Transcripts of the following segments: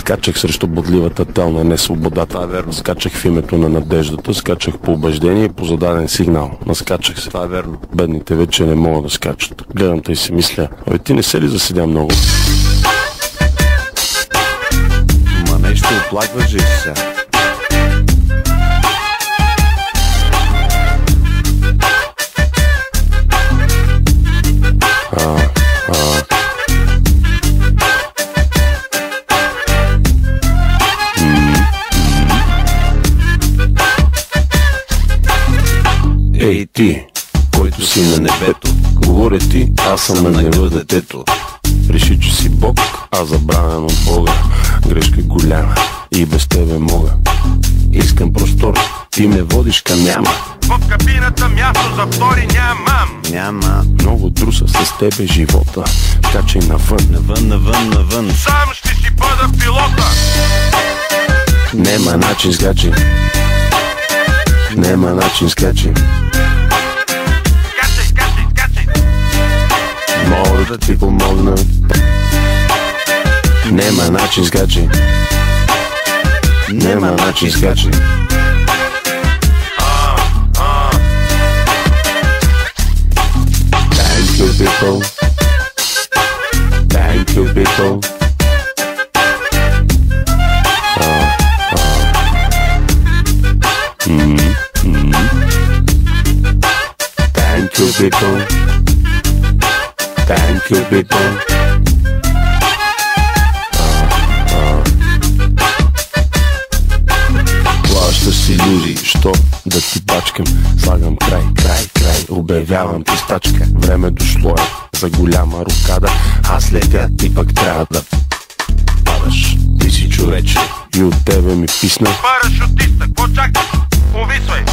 скачах срещу бодливата тел на несвободата. Верно. Скачах в името на надеждата, скачах по убеждение и по зададен сигнал. Наскачах се. Това е верно. Бедните вече не могат да скачат. Гледам те и си мисля, абе ти не се ли заседя много? Ма нещо оплакваш же сега. Ей ти, който си на небето, говоря ти, аз съм на гнева детето. Реши, че си Бог, а забравен от Бога. Грешка голяма и без тебе мога. Искам простор, ти ме водиш към няма. В кабината място за втори нямам. Няма. Много труса с тебе живота. Качай навън. Навън, навън, навън. Сам ще си бъда пилота. Нема начин скачи. Нема начин скачи. Скачай, скачай, скачай. Мога да ти помогна. Нема начин скачи. Нема начин скачи. Thank you people. Thank you people. Thank you people. Thank you people. Плащаш си люди, що да ти бачкам. Слагам край, обявявам ти стачка. Време дошло е за голяма рокада. Аз летя, ти пък трябва да падаш. Ти си човече и от тебе ми писна. Парашутиста, какво чакаш? Увисвай.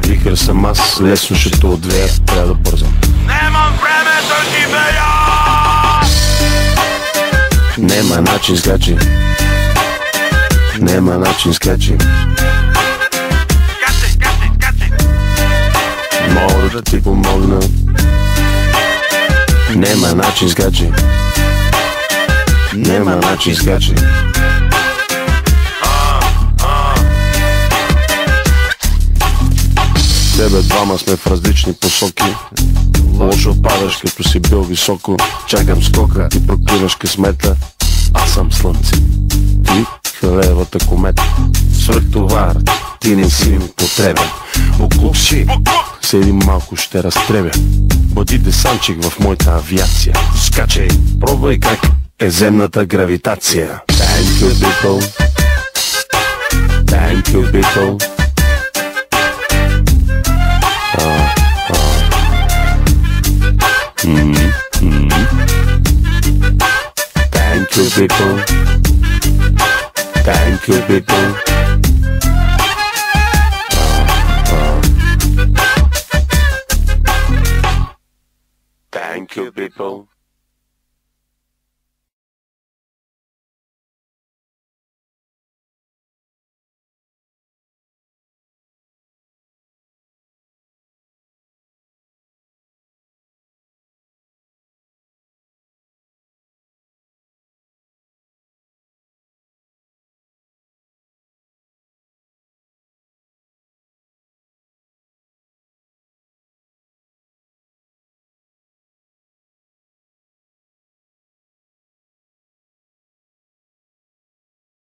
Вихър съм аз, лесно ще те отвея. Трябва да бързам. Немам време да живея. Нема начин скачи. Нема начин скачи. Скачай, скачай, скачай. Мога да ти помогна. Нема начин скачи. Нема начин скачи. Тебе двама сме в различни посоки. Лошо падаш като си бил високо. Чакам скока, ти прокриваш късмета. Аз съм слънце, ти халевата комета. Свръхтовар, ти не си ми потребен. Буклук си, седи малко ще разтребя. Бъди десанчик в моята авиация. Скачай, пробвай как е земната гравитация. Thank you people. Thank you people. Thank you people. Thank you people. Thank you people.